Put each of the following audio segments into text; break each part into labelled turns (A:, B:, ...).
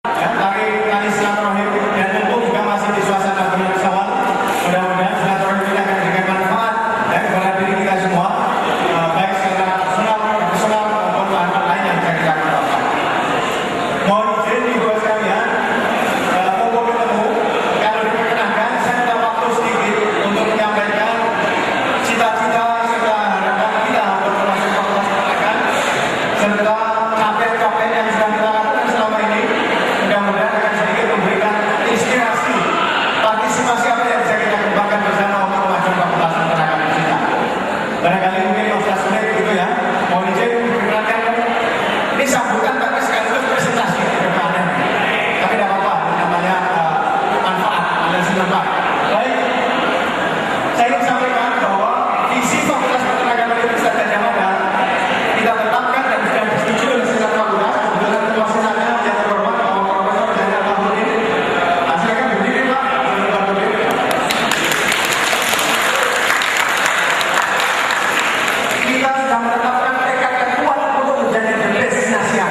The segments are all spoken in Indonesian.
A: Ya, tari silaturahim dan mumpung juga masih di suasana bulan Syawal, mudah-mudahan silaturahim ini akan memberikan manfaat kepada diri kita semua, baik secara personal maupun manfaat lain yang bisa kita lakukan. Mohon izin ibu sekalian, mumpung ketemu, kalau diperkenankan saya minta waktu sedikit untuk menyampaikan cita-cita serta harapan kita untuk masuk fakultas peternakan serta capaian-capaian yang sudah kita lakukan selama ini. Mudah-mudahan akan sedikit memberikan inspirasi partisipasi apa yang bisa kita kembangkan bersama untuk memajukan fakultas peternakan kita. Barangkali mungkin 15 menit gitu ya. Mohon izin diperkenalkan, ini sambutan tapi sekaligus presentasi kedepannya. Tapi tidak apa-apa, namanya manfaat, aliansi manfaat. Baik, saya ingin sampaikan bahwa visi fakultas peternakan Universitas Gadjah Mada kita tetapkan dan sudah disetujui oleh senat fakultas. Kebetulan ketua senatnya yang terhormat kita sudah menetapkan tekad yang kuat untuk menjadi the best in Asia.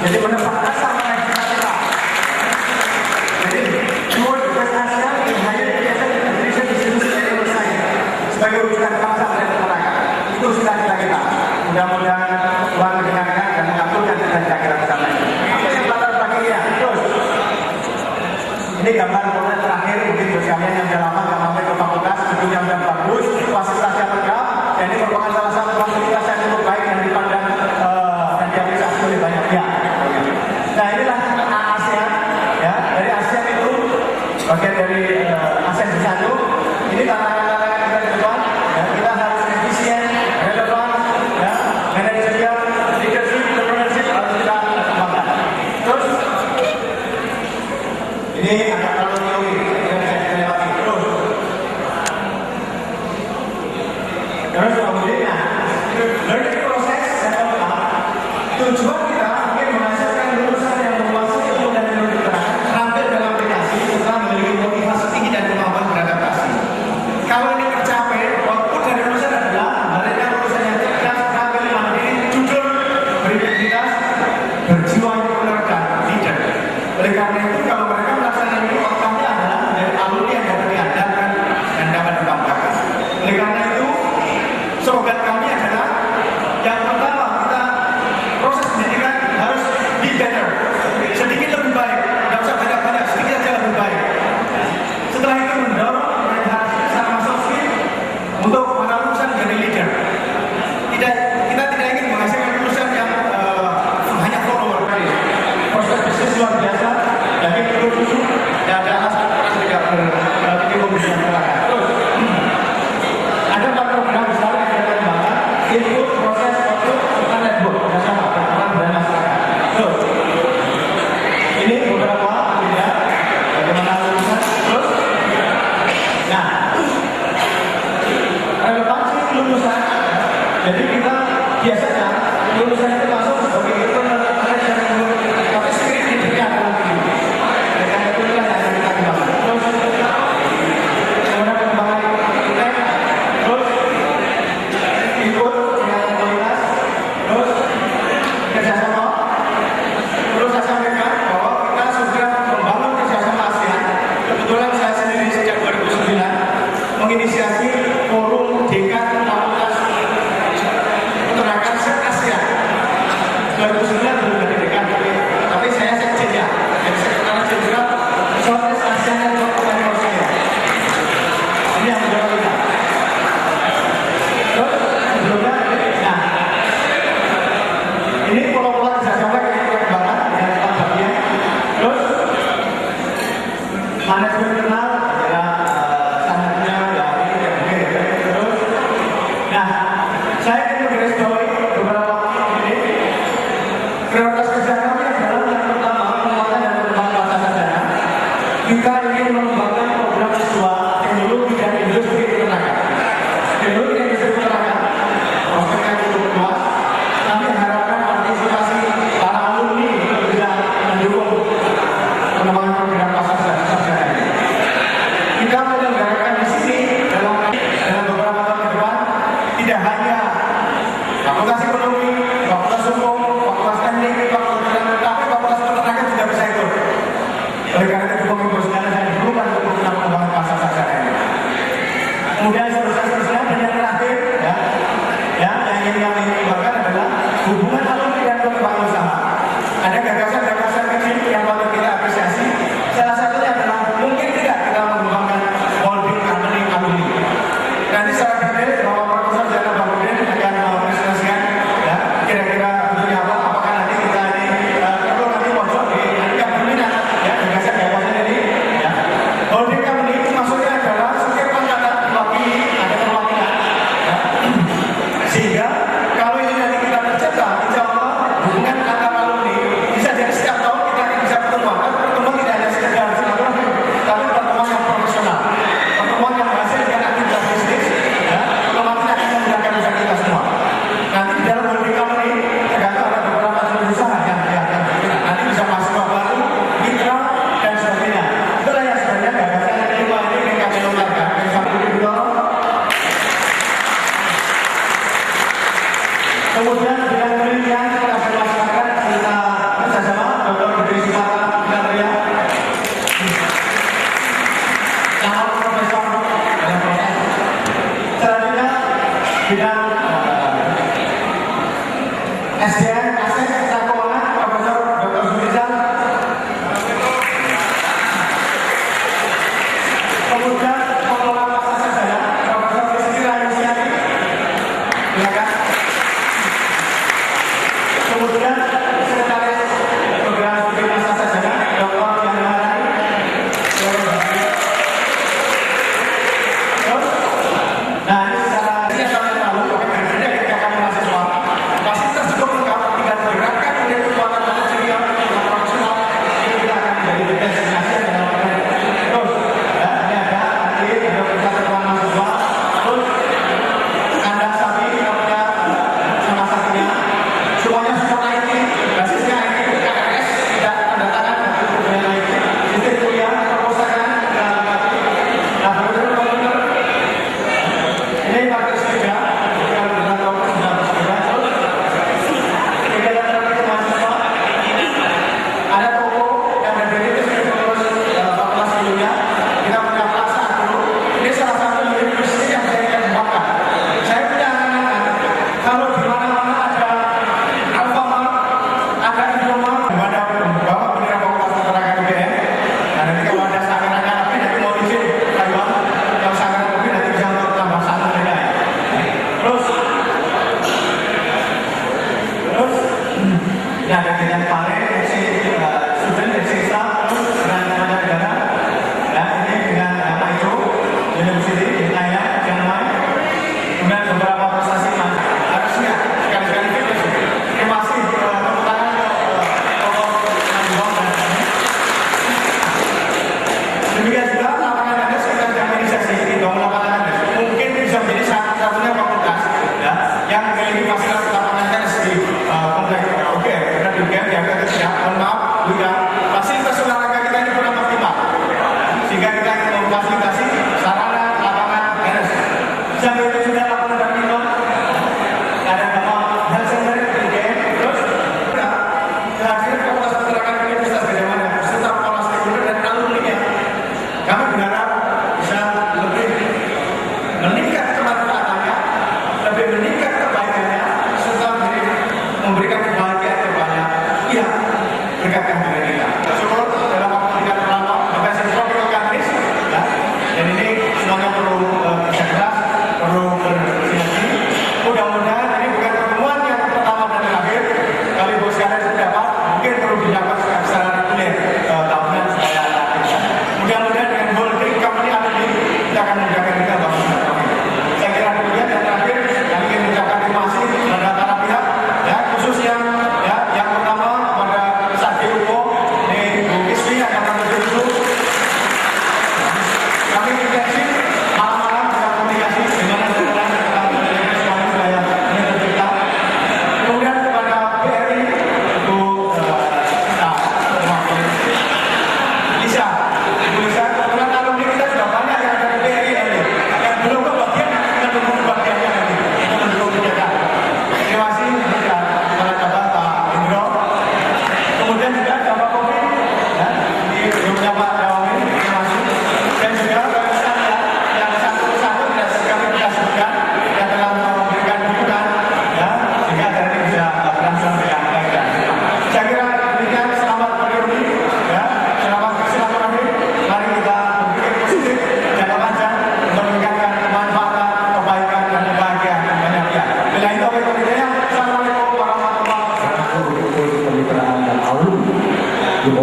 A: Jadi menetap dasar kita. Jadi world the best Asia in higher education and research institution and science sebagai wujudkan bangsa dan peternakan. Itu cita-cita kita. Mudah-mudahan Tuhan mendengarkan dan mengabulkan cita-cita kita bersama ini. Apa yang latar belakangnya? Terus. Ini gambar mulai terakhir mungkin buat kalian yang sudah lama nggak mampir ke fakultas, gedungnya sudah bagus, fasilitasnya lengkap. Dan ini merupakan salah satu fasilitas yang cukup baik yang dipandang dan diapresiasi oleh banyak pihak. Nah inilah ASEAN, ya dari ASEAN itu bagian dari ASEAN bersatu. Ini tantangan-tantangan kita ke depan. Ya, kita harus efisien, relevan, ya, manajerial, leadership, entrepreneurship harus kita kembangkan. Terus ini agak terlalu teori, yang bisa kita lewati. Terus kemudian, learning proses saya tujuan kita ingin menghasilkan lulusan yang menguasai ilmu dan teknologi peternakan, terampil dalam aplikasi, serta memiliki motivasi tinggi dan kemampuan beradaptasi. Kalau ini tercapai, output dari lulusan adalah mereka lulusan yang cerdas, terampil, mandiri, jujur, berintegritas, berjiwa entrepreneur dan leader. Oleh karena itu, kalau mereka melaksanakan ini, outcome-nya adalah dari alumni yang dapat diandalkan dan dapat dibanggakan. Oleh karena itu, slogan kami adalah yang pertama kita proses pendidikan harus be better, sedikit lebih baik, tidak usah banyak-banyak, sedikit saja lebih baik. Setelah itu mendorong regenerasi sama soft skill untuk para lulusan menjadi leader. Kita tidak ingin menghasilkan lulusan yang hanya follower. Proses bisnis luar biasa, dan kita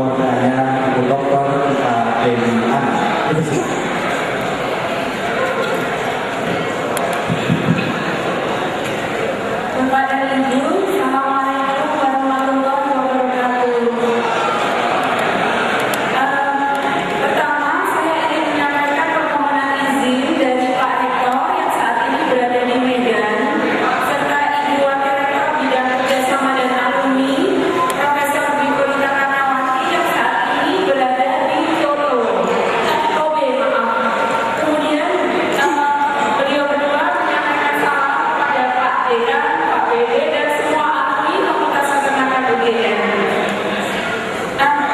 A: perwakilannya Bu Dr. Ika Dewi Ana.
B: Bapak dan Ibu, Assalamualaikum warahmatullahi wabarakatuh. Pertama, saya ingin menyampaikan permohonan izin dari Pak Rektor yang saat ini berada di Medan, serta Ibu Wakil Rektor Bidang Kerjasama dan Alumni, Profesor Bikulita Karnawati yang saat ini berada di Kobe, maaf. Kemudian beliau berdua menyampaikan salam kepada Pak Dekan, Pak BD, dan semua alumni Fakultas Peternakan UGM.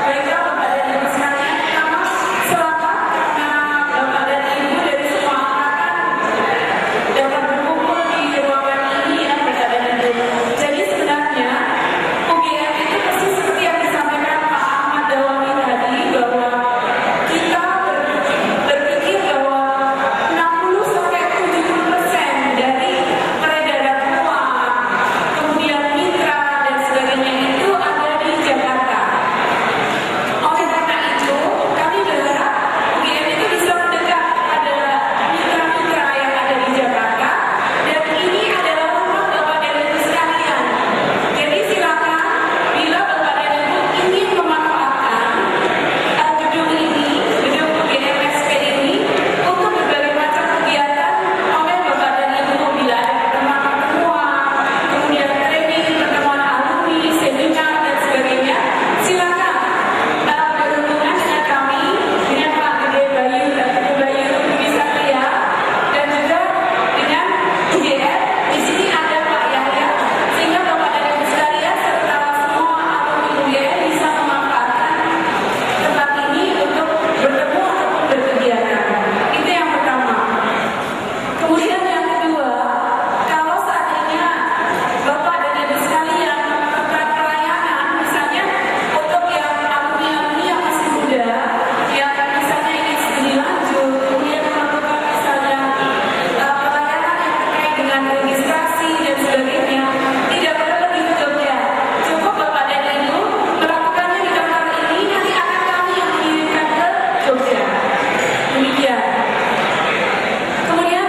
B: Baiklah Bapak dan Ibu sekalian, pertama selamat karena Bapak dan Ibu dari semua angkatan dapat berkumpul di ruangan ini ya Bapak dan Ibu. Jadi sebenarnya UGM itu persis seperti yang disampaikan Pak Ahmad Dawani tadi, bahwa kita berpikir bahwa 60-70% dari peredaran uang, kemudian mitra dan sebagainya itu ada di Jakarta. Oleh karena itu, kami berharap UGM itu bisa mendekat pada mitra-mitra yang ada di Jakarta, dan ini adalah rumah Bapak dan Ibu sekalian. Jadi silakan bila Bapak dan Ibu ingin memanfaatkan gedung ini, gedung UGM SP ini untuk berbagai macam kegiatan oleh Bapak dan Ibu, bila ada pertemuan-pertemuan, kemudian training, pertemuan alumni, seminar dan sebagainya, silakan berhubungan dengan kami, dengan Pak Gede Bayu dan Ibu Bayu Budi Satria, dan juga dengan UGM. Di sini ada Pak Yahya, sehingga Bapak dan Ibu sekalian serta semua alumni UGM bisa memanfaatkan tempat ini untuk bertemu ataupun berkegiatan. Itu yang pertama. Kemudian yang kedua, kalau seandainya Bapak dan Ibu sekalian melakukan pelayanan, misalnya untuk yang alumni-alumni yang masih muda, yang misalnya ingin studi lanjut, kemudian melakukan misalnya pelayanan yang terkait dengan registrasi dan sebagainya, tidak perlu pergi ke Jogja. Cukup Bapak dan Ibu melakukannya di kantor ini, nanti akan kami yang mengirimkan ke Jogja. Demikian. Kemudian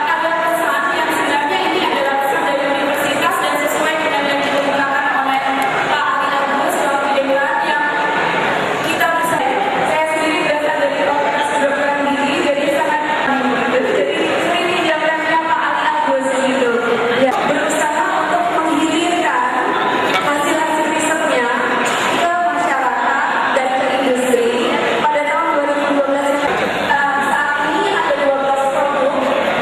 B: ada pesan yang sebenarnya ini adalah pesan dari universitas dan sesuai dengan yang dikemukakan oleh Pak Ali Agus Wakil Dekan yang kita bisa. Saya sendiri berasal dari Fakultas Kedokteran Gigi, jadi sangat jadi sering menjalankan Pak Ali Agus gitu. Ya, berusaha untuk menghilirkan hasil-hasil risetnya ke masyarakat dan ke industri. Pada tahun 2012 saat ini ada 12 produk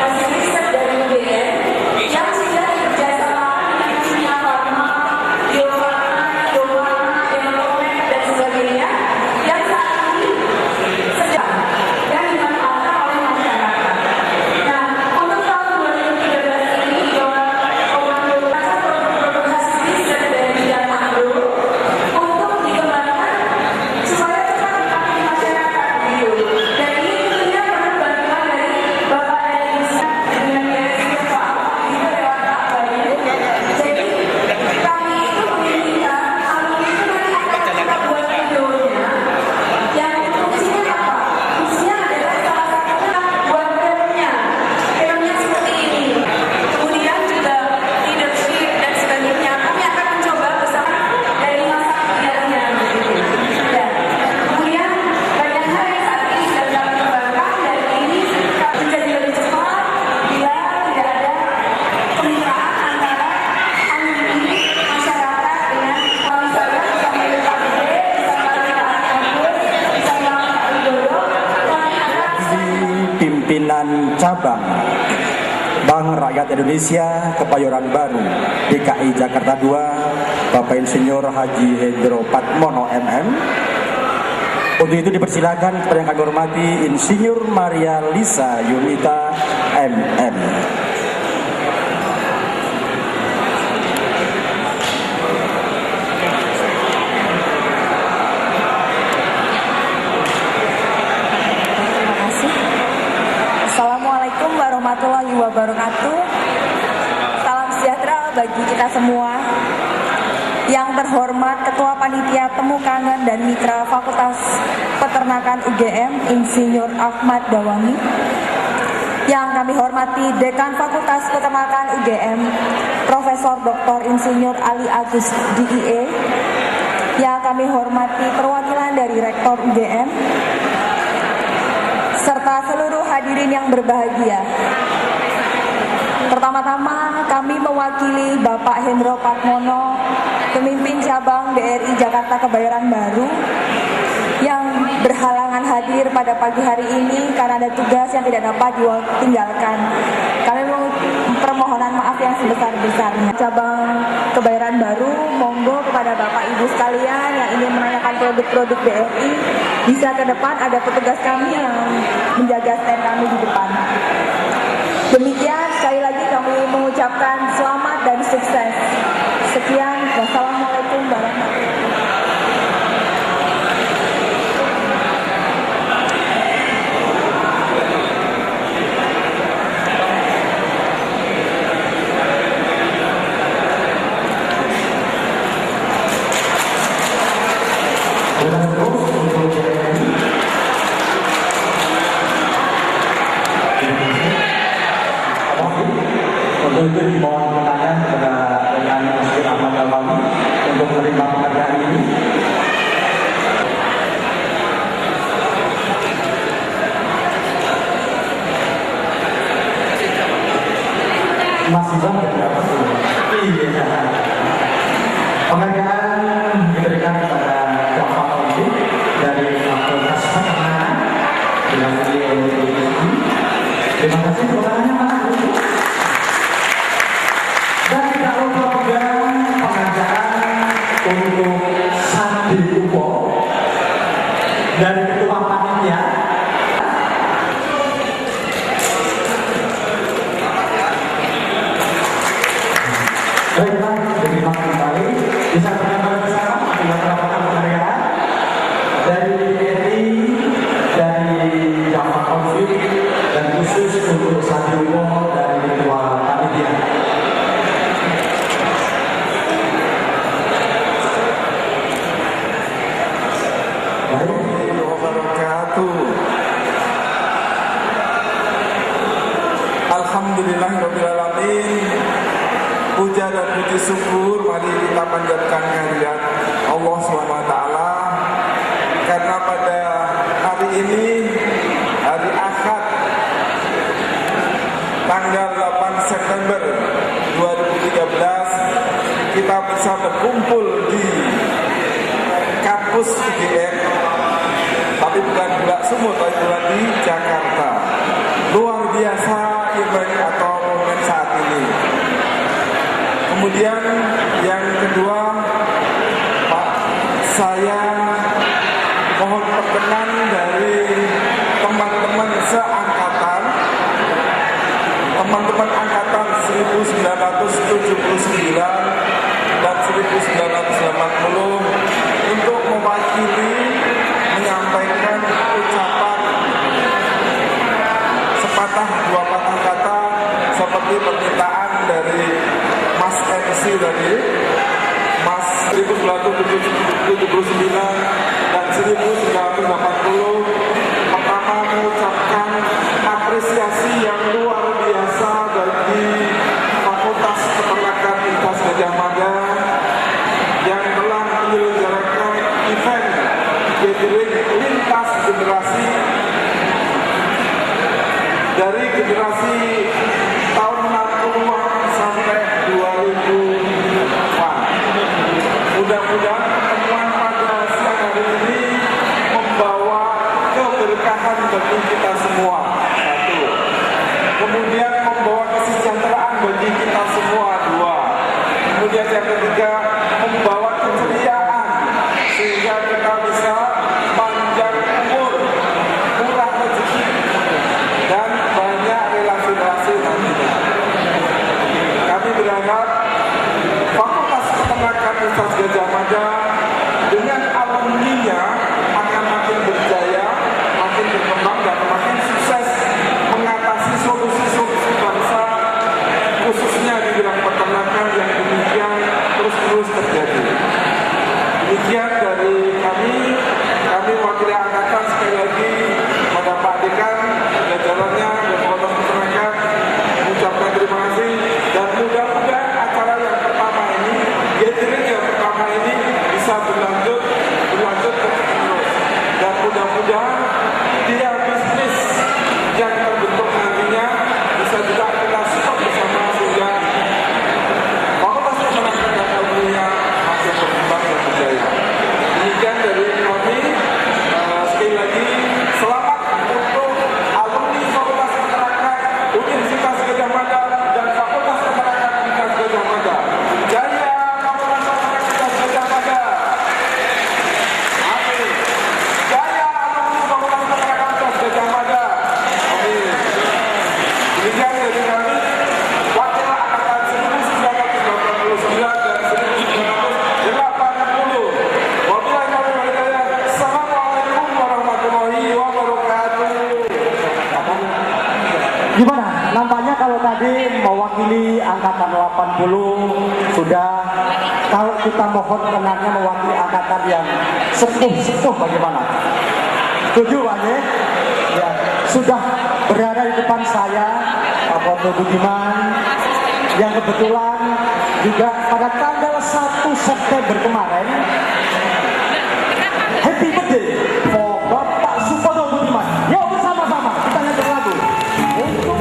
B: hasil riset dari UGM yang sudah bekerjasama dengan Kimia Farma, Bio Farma, Denlomed dan sebagainya, yang saat ini sedang dan dimanfaatkan oleh masyarakat. Nah, untuk tahun 2013 ini memperlukan produk hasil riset dari bidang makro untuk dikembangkan supaya cepat dipakai masyarakat gitu. Dan ini tentunya perlu bantuan dari Bapak dan Ibu dengan direktur Pak itu lewat Pak Bayu. Jadi kami itu menginginkan alumni itu nanti akan kita buat videonya yang fungsinya apa? Fungsinya adalah salah satunya buat filmnya seperti ini. Kemudian juga leadership dan sebagainya. Kami akan mencoba bersama dari masa kuliahnya gitu. Ya. Kemudian banyak hal yang saat ini sedang kami kembangkan, dan ini menjadi lebih cepat bila tidak ada kemitraan antara alumni masyarakat dengan misalnya bisa melalui Pak Gede, bisa melalui Pak Agus, bisa melalui Pak Widodo. Kami akan
C: Pimpinan Cabang Bank Rakyat Indonesia Kebayoran Baru DKI Jakarta II, Bapak Insinyur Haji Hendro Patmono MM. Untuk itu dipersilakan kepada yang kami hormati Insinyur Maria Lisa Yunita MM.
D: Terima kasih. Assalamualaikum warahmatullahi wabarakatuh. Salam sejahtera bagi kita semua. Yang terhormat Ketua Panitia Temu Kangen dan Mitra Fakultas Peternakan UGM, Insinyur Ahmad Dawangi. Yang kami hormati Dekan Fakultas Peternakan UGM, Profesor Dr. Insinyur Ali Agus DIE. Yang kami hormati perwakilan dari Rektor UGM, serta seluruh hadirin yang berbahagia. Pertama-tama kami mewakili Bapak Hendro Patmono, pemimpin cabang BRI Jakarta Kebayoran Baru, yang berhalangan hadir pada pagi hari ini karena ada tugas yang tidak dapat ditinggalkan. Kami permohonan maaf yang sebesar-besarnya. Cabang Kebayoran Baru, monggo kepada Bapak Ibu sekalian yang ingin menanyakan produk-produk BRI, bisa ke depan, ada petugas kami yang menjaga stand kami di depan. Demikian, sekali lagi kami mengucapkan selamat dan sukses. Sekian, wassalamualaikum warahmatullahi wabarakatuh.
C: Untuk itu mohon pertanyaan kepada Dekan Insinyur Ahmad Dawangi untuk menerima penghargaan ini. Masih banget dapat dulu. Iya. Penghargaan diberikan kepada Bapak Ibu dari Fakultas Peternakan dengan beliau. Terima kasih kepadanya Pak. Dan tidak lupa juga penghargaan untuk Sandi Upo dari Ketua Panitia. Baiklah, terima kasih kembali. Bisa berkembang bersama akibat mendapatkan penghargaan dari BRI, dari Jamaah Konflik, dan khusus untuk Sandi Upo dari Ketua Panitia.
E: Alhamdulillahirrahmanirrahim. Puja dan puji syukur mari kita panjatkan kehadirat Allah SWT, karena pada hari ini, hari Ahad, tanggal 8 September 2013, kita bisa berkumpul di kampus UGM, tapi bukan Bulak Sumur, tapi Bulak di Jakarta. Luar biasa event atau momen saat ini. Kemudian yang kedua, Pak, saya mohon perkenan dari teman-teman seangkatan, teman-teman angkatan 1979 dan 1980 untuk mewakili menyampaikan ucapan sepatah dua patah kata seperti permintaan dari Mas MC tadi, Mas 1979 dan 1980. Pertama, mengucapkan apresiasi yang luar biasa bagi Fakultas Peternakan Universitas Gadjah Mada yang telah menyelenggarakan event gathering lintas generasi dari generasi tahun 60-an sampai 2000-an. Mudah-mudahan pertemuan pada siang hari ini membawa keberkahan bagi kita semua. Satu. Kemudian membawa kesejahteraan bagi kita semua. Dua. Kemudian yang ketiga, membawa keceriaan sehingga kita bisa panjang umur, murah rezeki, dan banyak relasi-relasi nantinya. Kami berharap Fakultas Peternakan Universitas Gadjah Mada dengan alumninya akan makin berjaya, makin berkembang dan makin mudah-mudahan dia bisnis yang terbentuk nantinya bisa juga kita support bersama sehingga Fakultas Peternakan dan ilmunya makin berkembang dan berjaya. Demikian dari kami, sekali lagi selamat untuk alumni Fakultas Peternakan Universitas Gadjah Mada dan Fakultas Peternakan Universitas Gadjah Mada. Jaya Fakultas Peternakan Universitas Gadjah Mada. Amin. Jaya alumni Fakultas Peternakan Universitas Gadjah Mada. Amin. Demikian dari kami, wakil angkatan 1999 dan 1980. Wabillahi taufiq wal hidayah. Assalamualaikum warahmatullahi wabarakatuh.
C: Gimana? Nampaknya kalau tadi mewakili angkatan 80 sudah, kalau kita mohon kenangnya mewakili angkatan yang sepuh bagaimana? Setuju Pak Ye? Ya, sudah berada di depan saya Pak Budiman yang kebetulan juga pada tanggal 1 September kemarin happy birthday for Bapak Supono Budiman. Yuk bersama-sama kita nyanyi lagu untuk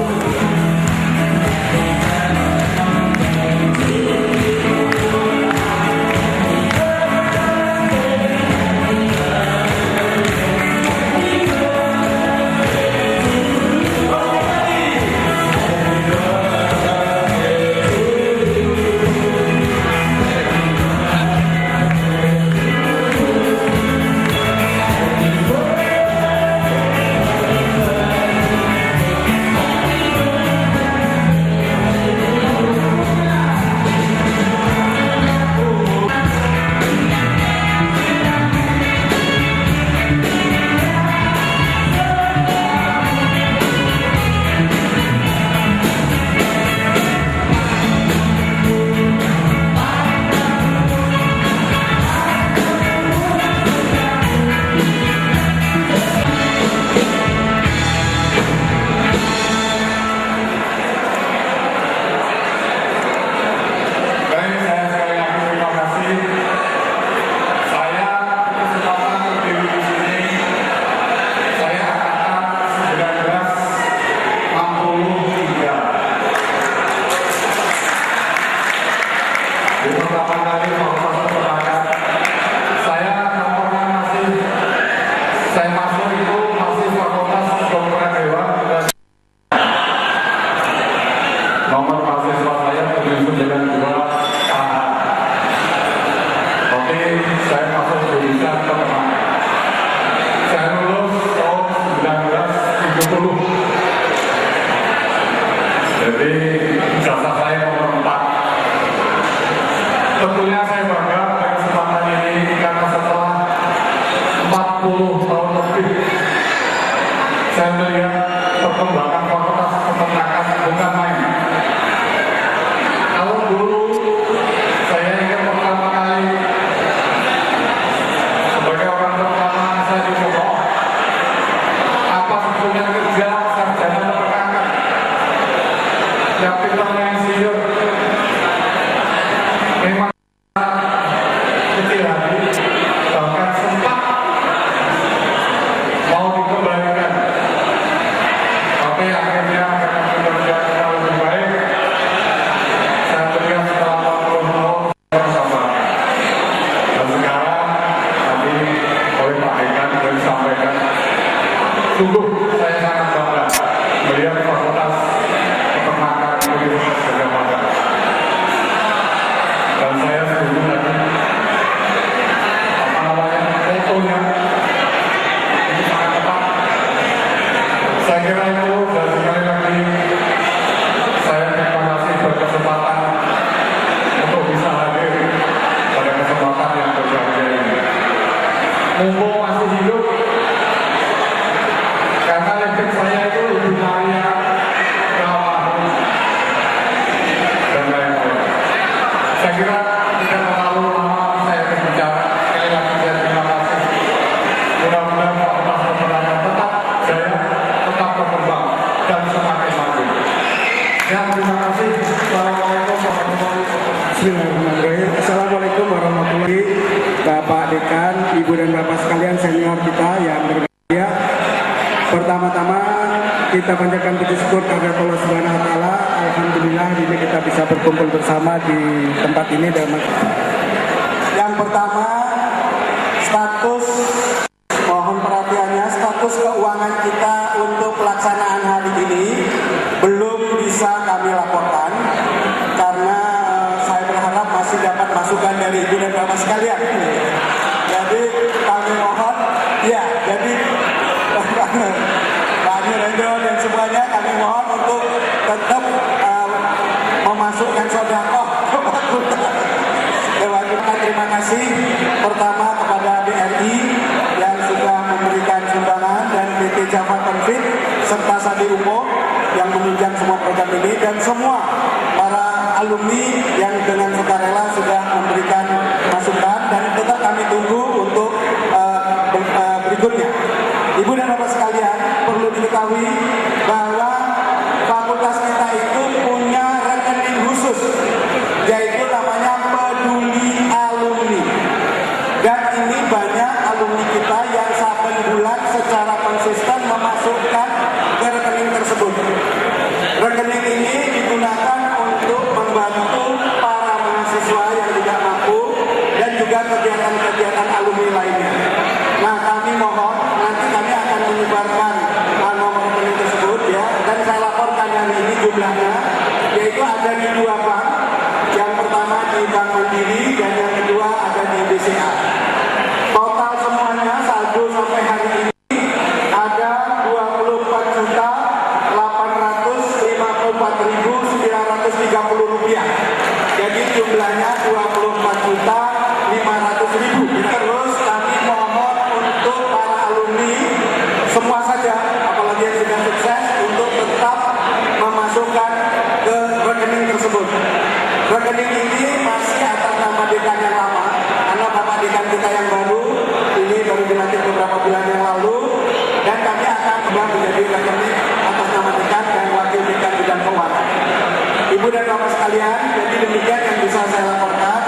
A: Baik, saya sekali lagi terima kasih. Saya kesempatan berdiri di sini. Saya angkatan 1963. Di pertama kali Fakultas Peternakan, saya nomornya masih, saya masuk itu masih Fakultas Kedokteran Hewan dan nomor mahasiswa saya 792 KH. Oke, saya masuk jurusan peternakan. Saya lulus tahun 1970. Jadi ijazah saya nomor 4. Tentunya saya bangga pada kesempatan ini karena setelah 40 tahun lebih saya melihat perkembangan Fakultas Peternakan bukan main. Kalau dulu saya ingat pertama kali sebagai orang pertama saya dicoba apa sebetulnya kerja sarjana peternakan yang titelnya insinyur. Memang kecil hati, bahkan sempat mau dikembalikan, tapi akhirnya karena kinerja kita lebih baik, saya melihat setelah 40 tahun bersama. Dan sekarang tadi oleh Pak Dekan sudah disampaikan, sungguh saya sangat bangga melihat Fakultas Peternakan Universitas Gadjah Mada. Dan saya setuju tadi fotonya itu sangat tepat. Saya kira itu, dan sekali lagi saya terima kasih berkesempatan untuk bisa hadir pada kesempatan yang berbahagia ini. Mumpung masih hidup, karena listrik saya itu Ibu Maria Rawahu dan lain-lain. Saya kira tidak terlalu lama saya berbicara. Sekali lagi saya terima kasih. Mudah-mudahan Fakultas Peternakan tetap jaya, tetap berkembang dan semakin maju. Ya, terima kasih. Assalamualaikum warahmatullahi wabarakatuh.
F: Bismillahirrahmanirrahim. Assalamualaikum warahmatullahi wabarakatuh. Bapak Dekan, Ibu dan Bapak sekalian senior kita yang berbahagia. Pertama-tama kita panjatkan puji syukur kepada Allah Subhanahu wa taala. Alhamdulillah hari ini kita bisa berkumpul bersama di tempat ini dan yang pertama status, mohon perhatiannya, status keuangan kita untuk pelaksanaan hari ini belum bisa kami laporkan karena saya berharap masih dapat masukan dari ibu dan bapak sekalian. Jadi kami mohon, ya, jadi Pak Nurendro dan semuanya kami mohon untuk tetap memasukkan sedekah ke fakultas. Terima kasih pertama kepada BRI yang sudah memberikan sumbangan dan PT Java Konfit serta Sadi Upo yang menunjang semua program ini dan semua para alumni yang dengan sukarela sudah memberikan masukan dan tetap kami tunggu untuk berikutnya. Ibu dan bapak sekalian, perlu diketahui bahwa fakultas kita itu punya rekening khusus, yaitu namanya Peduli Alumni. Dan ini banyak alumni kita yang saben bulan secara konsisten memasukkan ke rekening tersebut. Rekening ini digunakan untuk membantu para mahasiswa yang tidak mampu dan juga kegiatan-kegiatan alumni lainnya. Nah, kami mohon nanti kami akan menyebarkan nomor rekening tersebut ya, dan saya laporkan hari ini jumlahnya, yaitu ada di 2 bank. Yang pertama di Bank Mandiri dan yang kedua ada di BCA. Total semuanya saldo sampai hari ini ada 24.854.930 rupiah. Jadi jumlahnya 24.500.000. Terus kami mohon untuk para alumni semua saja, apalagi yang sudah sukses, untuk tetap memasukkan ke rekening tersebut. Rekening ini masih atas nama dekan yang lama, karena bapak dekan kita yang baru ini baru dilantik beberapa bulan yang lalu, dan kami akan kembali menjadi rekening atas nama dekan dan wakil dekan bidang keuangan. Ibu dan bapak sekalian, jadi demikian yang bisa saya laporkan.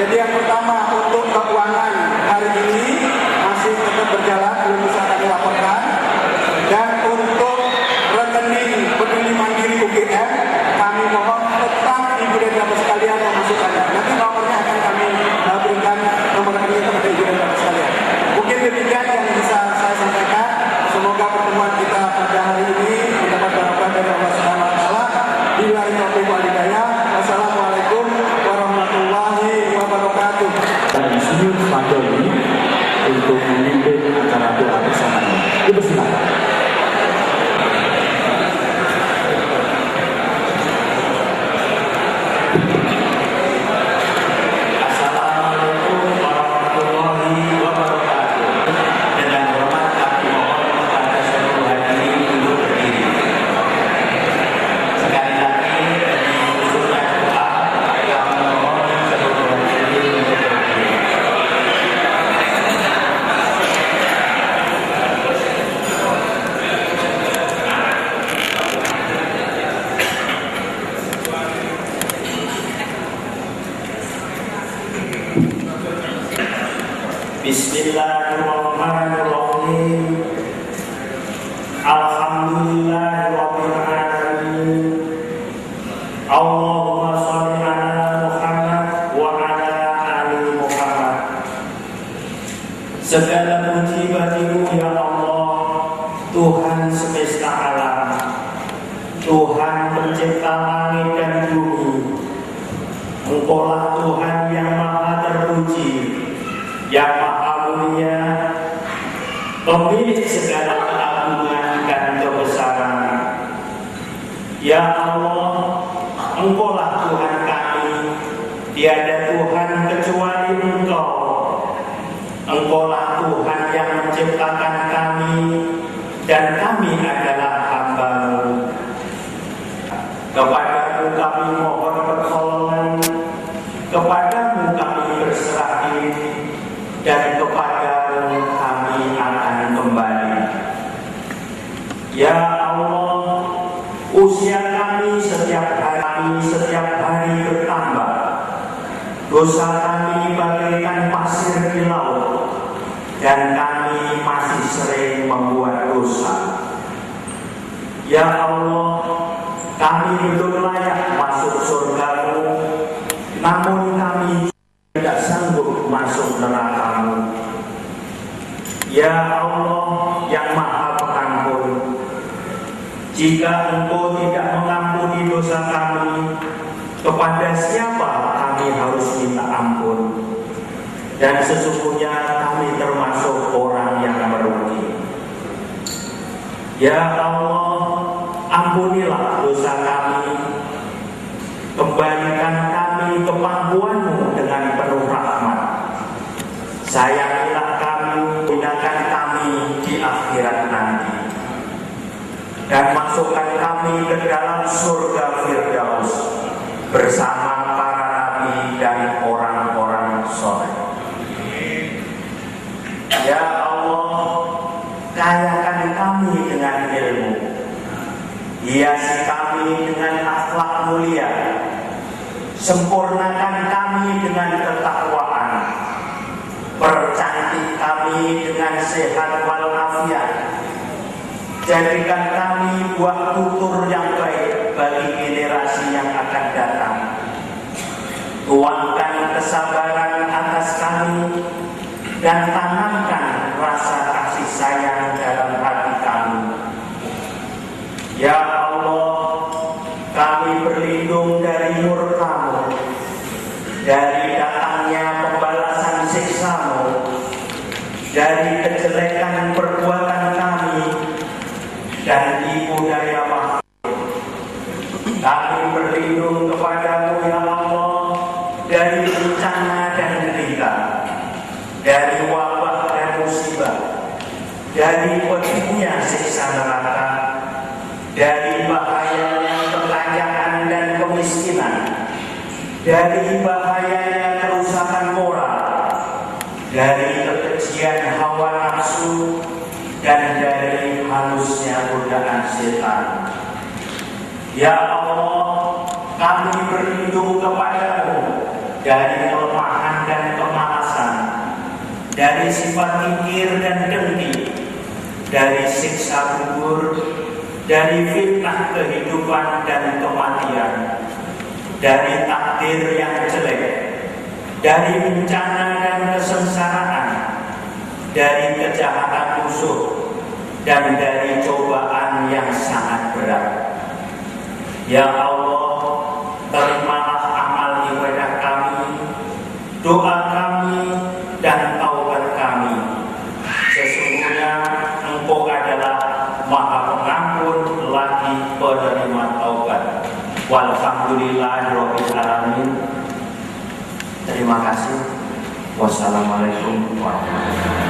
F: Jadi yang pertama untuk keuangan hari ini masih tetap berjalan, belum bisa kami laporkan. Dan untuk rekening Peduli Mandiri UGM, kami mohon tetap ibu dan bapak sekalian memasukkannya. Nanti nomornya akan kami berikan nomor rekening kepada ibu dan bapak sekalian. Mungkin demikian yang bisa saya sampaikan. Semoga pertemuan kita pada hari ini mendapat barokah dari Allah Subhanahu wa taala. Billahi taufiq wal hidayah. Wassalamualaikum warahmatullahi wabarakatuh.
C: Dan Insinyur Fadoli untuk memimpin acara doa bersama. Dipersilakan.
G: Bismillahirrahmanirrahim. Alhamdulillahirabbil alamin. Allahumma shalli ala Muhammad wa ala ali Muhammad. Segala puji bagimu ya Allah, Tuhan semesta alam, Tuhan pencipta langit dan bumi. Engkaulah Tuhan yang maha terpuji, yang maha mulia, pemilik segala keagungan dan kebesaran. Ya Allah, Engkaulah Tuhan kami, tiada Tuhan kecuali Engkau. Engkaulah Tuhan yang menciptakan kami, dan kami adalah hamba-Mu. Kepadamu kami mohon pertolongan, kepadamu kami berserah diri, dan kepadamu kami akan kembali. Ya Allah, usia kami setiap hari bertambah. Dosa kami bagaikan pasir di laut, dan kami masih sering membuat dosa. Ya Allah, kami belum layak masuk surga-Mu, namun kami tidak sanggup masuk neraka-Mu. Ya Allah yang Maha Pengampun, jika Engkau tidak mengampuni dosa kami, kepada siapa kami harus minta ampun? Dan sesungguhnya kami termasuk orang yang merugi. Ya Allah, ampunilah dosa kami, kembalikan kami ke pangkuan-Mu dengan penuh rahmat. Sayangilah kami, gunakan kami di akhirat nanti, dan masukkan kami ke dalam surga Firdaus bersama para nabi dan orang-orang soleh. Ya Allah, kayakan kami dengan ilmu, hiasi kami dengan akhlak mulia, sempurnakan kami dengan ketakwaan, percantik kami dengan sehat walafiat, jadikan kami buah tutur yang baik bagi generasi yang akan datang. Tuangkan kesabaran atas kami dan tanamkan rasa kasih sayang dalam hati kami. Ya Allah, kami berlindung dari murka-Mu, dari datangnya pembalasan siksa-Mu, dari kejelekan perbuatan kami dan tipu daya makhluk. Kami berlindung kepada-Mu ya Allah dari bencana dan derita, dari wabah dan musibah, dari pedihnya siksa neraka, dari bahayanya kekayaan dan kemiskinan, dari bahayanya kerusakan moral, dari kekejian hawa nafsu, dan dari halusnya godaan setan. Ya Allah, kami berlindung kepada-Mu dari kelemahan dan kemalasan, dari sifat kikir dan dengki, dari siksa kubur, dari fitnah kehidupan dan kematian, dari takdir yang jelek, dari bencana dan kesengsaraan, dari kejahatan musuh, dan dari cobaan yang sangat berat. Ya Allah, terimalah amal ibadah kami, doa kami, dan taubat kami. Sesungguhnya Engkau adalah Maha Pengampun lagi penerima taubat. Walhamdulillahirabbil alamin. Terima kasih. Wassalamualaikum warahmatullahi wabarakatuh.